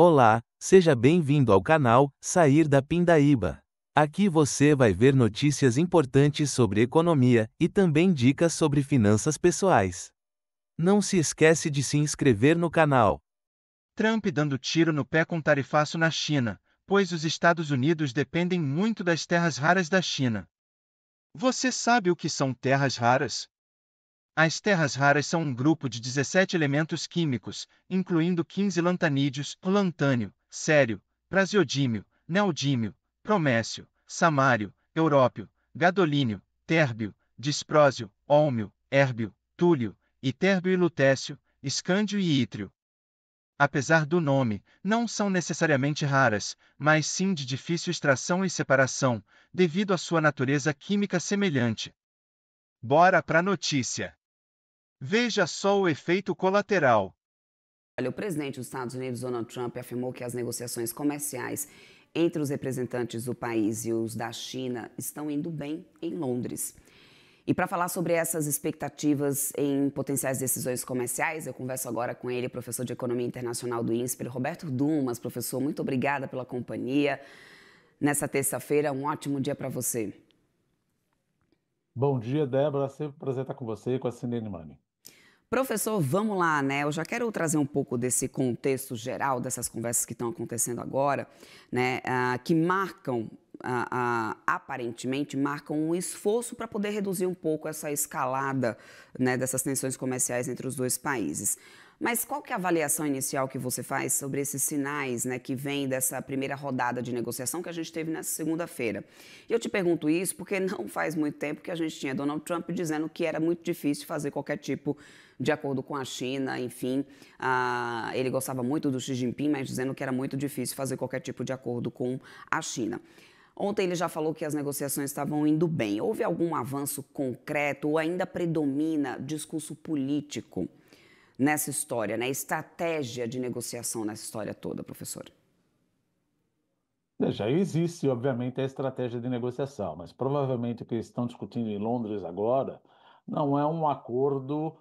Olá, seja bem-vindo ao canal Sair da Pindaíba. Aqui você vai ver notícias importantes sobre economia e também dicas sobre finanças pessoais. Não se esquece de se inscrever no canal. Trump dando tiro no pé com tarifaço na China, pois os Estados Unidos dependem muito das terras raras da China. Você sabe o que são terras raras? As terras raras são um grupo de 17 elementos químicos, incluindo 15 lantanídeos, lantânio, cério, praseodímio, neodímio, bromécio, samário, európio, gadolínio, térbio, disprósio, ólmio, érbio, túlio, itérbio e lutécio, escândio e ítrio. Apesar do nome, não são necessariamente raras, mas sim de difícil extração e separação, devido à sua natureza química semelhante. Bora pra notícia! Veja só o efeito colateral. Olha, o presidente dos Estados Unidos, Donald Trump, afirmou que as negociações comerciais entre os representantes do país e os da China estão indo bem em Londres. E para falar sobre essas expectativas em potenciais decisões comerciais, eu converso agora com ele, professor de Economia Internacional do INSPER, Roberto Dumas. Professor, muito obrigada pela companhia. Nessa terça-feira, um ótimo dia para você. Bom dia, Débora. Sempre um prazer estar com você e com a Cindy Money. Professor, vamos lá, né? Eu já quero trazer um pouco desse contexto geral dessas conversas que estão acontecendo agora, né? Que marcam, aparentemente, marcam um esforço para poder reduzir um pouco essa escalada, né, dessas tensões comerciais entre os dois países. Mas qual que é a avaliação inicial que você faz sobre esses sinais, né, que vêm dessa primeira rodada de negociação que a gente teve nessa segunda-feira? E eu te pergunto isso porque não faz muito tempo que a gente tinha Donald Trump dizendo que era muito difícil fazer qualquer tipo de acordo com a China, enfim. Ele gostava muito do Xi Jinping, mas dizendo que era muito difícil fazer qualquer tipo de acordo com a China. Ontem ele já falou que as negociações estavam indo bem. Houve algum avanço concreto ou ainda predomina discurso político nessa história, né? Estratégia de negociação nessa história toda, professor? Já existe, obviamente, a estratégia de negociação, mas provavelmente o que eles estão discutindo em Londres agora não é um acordo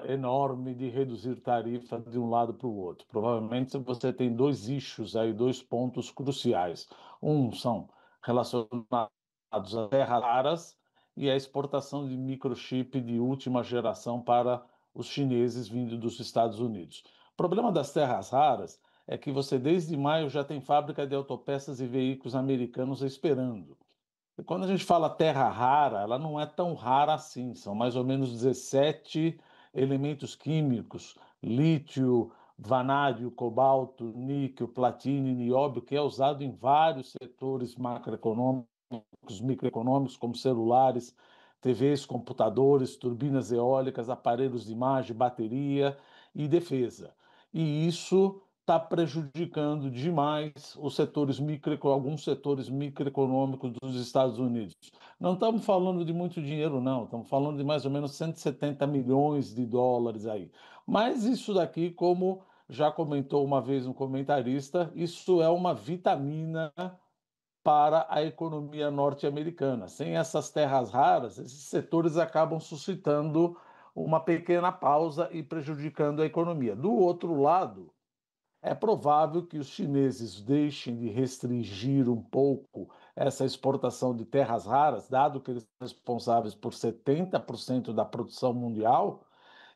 enorme de reduzir tarifa de um lado para o outro. Provavelmente você tem dois eixos aí, dois pontos cruciais. Um são relacionados a terras raras e a exportação de microchip de última geração para os chineses vindo dos Estados Unidos. O problema das terras raras é que você, desde maio, já tem fábrica de autopeças e veículos americanos esperando. E quando a gente fala terra rara, ela não é tão rara assim, são mais ou menos 17 elementos químicos, lítio, vanádio, cobalto, níquel, platino e nióbio, que é usado em vários setores macroeconômicos, microeconômicos, como celulares, TVs, computadores, turbinas eólicas, aparelhos de imagem, bateria e defesa. E isso está prejudicando demais os setores alguns setores microeconômicos dos Estados Unidos. Não estamos falando de muito dinheiro, não. Estamos falando de mais ou menos 170 milhões de dólares aí. Mas isso daqui, como já comentou uma vez um comentarista, isso é uma vitamina para a economia norte-americana. Sem essas terras raras, esses setores acabam suscitando uma pequena pausa e prejudicando a economia. Do outro lado, é provável que os chineses deixem de restringir um pouco essa exportação de terras raras, dado que eles são responsáveis por 70% da produção mundial,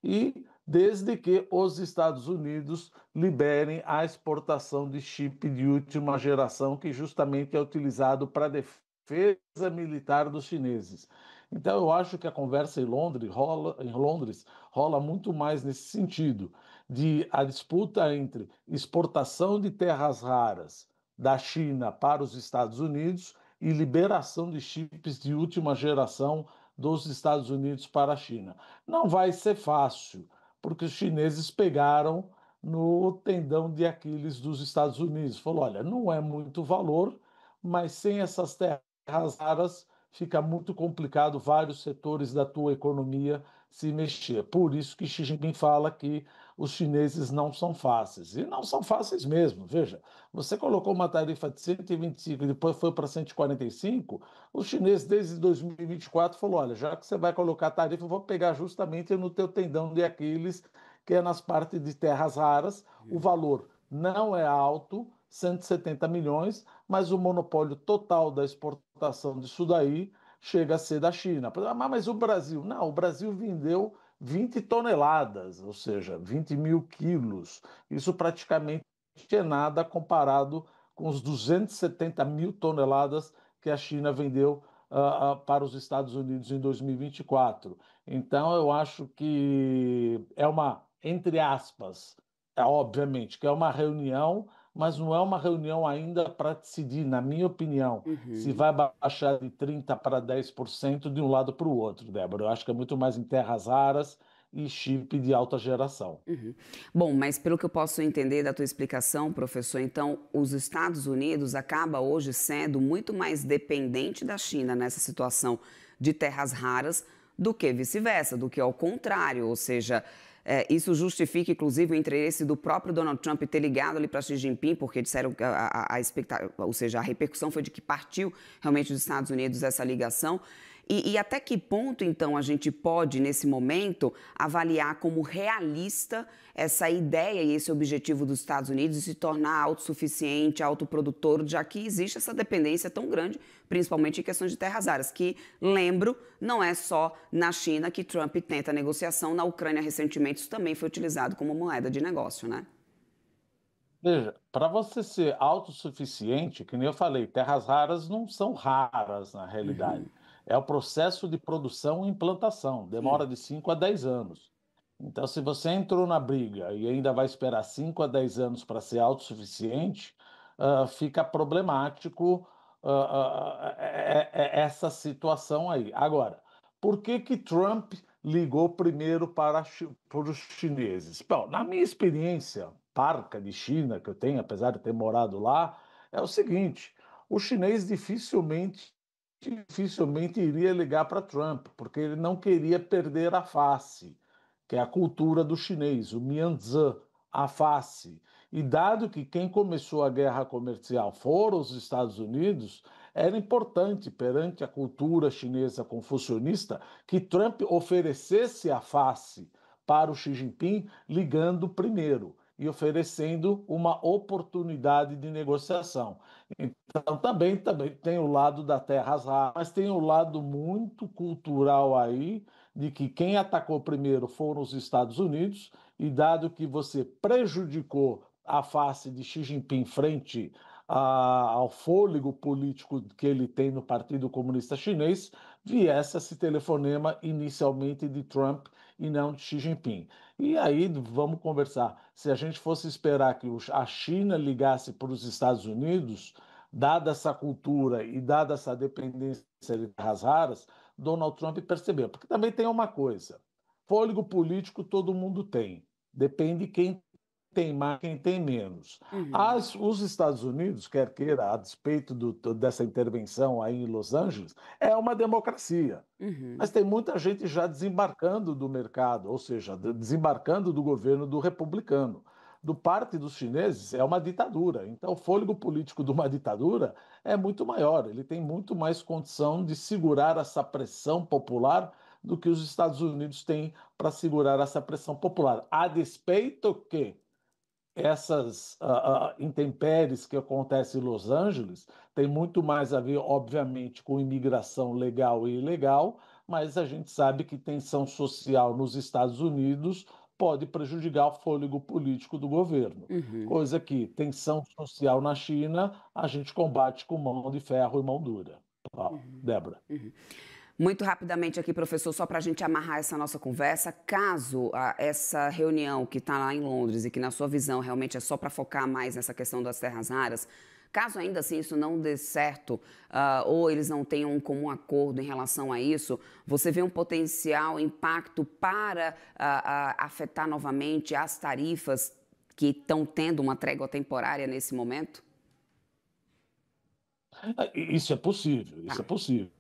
e desde que os Estados Unidos liberem a exportação de chip de última geração, que justamente é utilizado para a defesa militar dos chineses. Então, eu acho que a conversa em Londres rola muito mais nesse sentido, de a disputa entre exportação de terras raras da China para os Estados Unidos e liberação de chips de última geração dos Estados Unidos para a China. Não vai ser fácil, porque os chineses pegaram no tendão de Aquiles dos Estados Unidos. Falou, olha, não é muito valor, mas sem essas terras raras fica muito complicado vários setores da tua economia se mexer. Por isso que Xi Jinping fala que os chineses não são fáceis. E não são fáceis mesmo. Veja, você colocou uma tarifa de 125 e depois foi para 145, o chinês desde 2024 falou, olha, já que você vai colocar tarifa, eu vou pegar justamente no teu tendão de Aquiles, que é nas partes de terras raras. O valor não é alto, 170 milhões, mas o monopólio total da exportação disso daí chega a ser da China. Mas o Brasil? Não, o Brasil vendeu 20 toneladas, ou seja, 20 mil quilos. Isso praticamente é nada comparado com os 270 mil toneladas que a China vendeu para os Estados Unidos em 2024. Então, eu acho que é uma, entre aspas, obviamente, que é uma reunião, mas não é uma reunião ainda para decidir, na minha opinião, se Uhum. vai baixar de 30% para 10% de um lado para o outro, Débora. Eu acho que é muito mais em terras raras e chip de alta geração. Uhum. Bom, mas pelo que eu posso entender da tua explicação, professor, então os Estados Unidos acaba hoje sendo muito mais dependente da China nessa situação de terras raras do que vice-versa, do que ao contrário, ou seja, isso justifica inclusive o interesse do próprio Donald Trump ter ligado ali para Xi Jinping, porque disseram que ou seja, a repercussão foi de que partiu realmente dos Estados Unidos essa ligação. E até que ponto, então, a gente pode, nesse momento, avaliar como realista essa ideia e esse objetivo dos Estados Unidos de se tornar autossuficiente, autoprodutor, já que existe essa dependência tão grande, principalmente em questões de terras raras, que, lembro, não é só na China que Trump tenta a negociação, na Ucrânia, recentemente, isso também foi utilizado como moeda de negócio, né? Veja, para você ser autossuficiente, que nem eu falei, terras raras não são raras na Uhum, realidade. É o processo de produção e implantação, demora sim. de 5 a 10 anos. Então, se você entrou na briga e ainda vai esperar 5 a 10 anos para ser autossuficiente, fica problemático essa situação aí. Agora, por que que Trump ligou primeiro para os chineses? Bom, na minha experiência parca de China que eu tenho, apesar de ter morado lá, é o seguinte: o chinês dificilmente iria ligar para Trump, porque ele não queria perder a face, que é a cultura do chinês, o Mianzhe, a face. E dado que quem começou a guerra comercial foram os Estados Unidos, era importante, perante a cultura chinesa confucionista, que Trump oferecesse a face para o Xi Jinping, ligando primeiro e oferecendo uma oportunidade de negociação. Então, também tem o lado da terras raras, mas tem o lado muito cultural aí, de que quem atacou primeiro foram os Estados Unidos, e dado que você prejudicou a face de Xi Jinping frente ao fôlego político que ele tem no Partido Comunista Chinês, viesse esse telefonema inicialmente de Trump e não de Xi Jinping. E aí vamos conversar. Se a gente fosse esperar que a China ligasse para os Estados Unidos, dada essa cultura e dada essa dependência de terras raras, Donald Trump percebeu. Porque também tem uma coisa: fôlego político todo mundo tem. Depende quem tem mais, quem tem menos. Uhum, Os Estados Unidos, quer queira, a despeito dessa intervenção aí em Los Angeles, é uma democracia. Mas uhum, tem muita gente já desembarcando do mercado, ou seja, desembarcando do governo do republicano. Do parte dos chineses é uma ditadura. Então, o fôlego político de uma ditadura é muito maior. Ele tem muito mais condição de segurar essa pressão popular do que os Estados Unidos têm para segurar essa pressão popular. A despeito que essas intempéries que acontecem em Los Angeles têm muito mais a ver, obviamente, com imigração legal e ilegal, mas a gente sabe que tensão social nos Estados Unidos pode prejudicar o fôlego político do governo. uhum, Coisa que tensão social na China a gente combate com mão de ferro e mão dura. Ó, uhum, Débora. uhum. Muito rapidamente aqui, professor, só para a gente amarrar essa nossa conversa, caso essa reunião que está lá em Londres e que na sua visão realmente é só para focar mais nessa questão das terras raras, caso ainda assim isso não dê certo, ou eles não tenham um comum acordo em relação a isso, você vê um potencial impacto para afetar novamente as tarifas que estão tendo uma trégua temporária nesse momento? Isso é possível, Tá. isso é possível.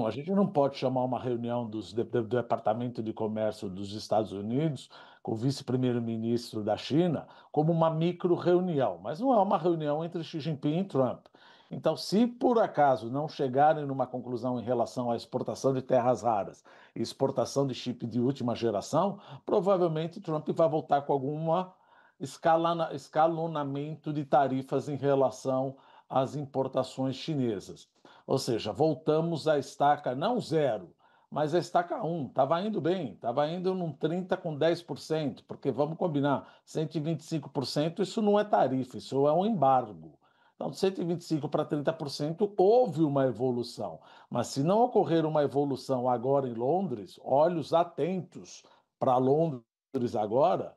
A gente não pode chamar uma reunião do Departamento de Comércio dos Estados Unidos com o vice-primeiro-ministro da China como uma micro-reunião, mas não é uma reunião entre Xi Jinping e Trump. Então, se por acaso não chegarem numa conclusão em relação à exportação de terras raras e exportação de chip de última geração, provavelmente Trump vai voltar com alguma escalonamento de tarifas em relação às importações chinesas. Ou seja, voltamos à estaca não zero, mas a estaca 1. Estava indo bem, estava indo num 30 com 10%, porque vamos combinar, 125% isso não é tarifa, isso é um embargo. Então, de 125% para 30% houve uma evolução. Mas se não ocorrer uma evolução agora em Londres, olhos atentos para Londres agora,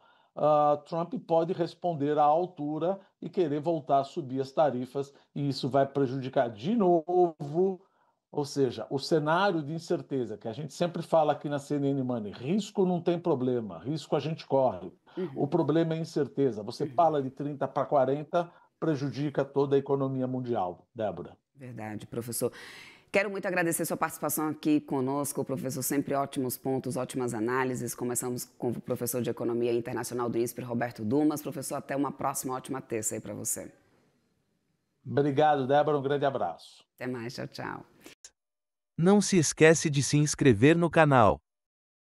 Trump pode responder à altura e querer voltar a subir as tarifas, e isso vai prejudicar de novo. Ou seja, o cenário de incerteza que a gente sempre fala aqui na CNN Money, risco não tem problema, risco a gente corre. O problema é incerteza. Você fala de 30 para 40, prejudica toda a economia mundial, Débora. Verdade, professor. Quero muito agradecer sua participação aqui conosco, professor. Sempre ótimos pontos, ótimas análises. Começamos com o professor de Economia Internacional do INSPER, Roberto Dumas. Professor, até uma próxima ótima terça aí para você. Obrigado, Débora. Um grande abraço. Até mais. Tchau, tchau. Não se esquece de se inscrever no canal.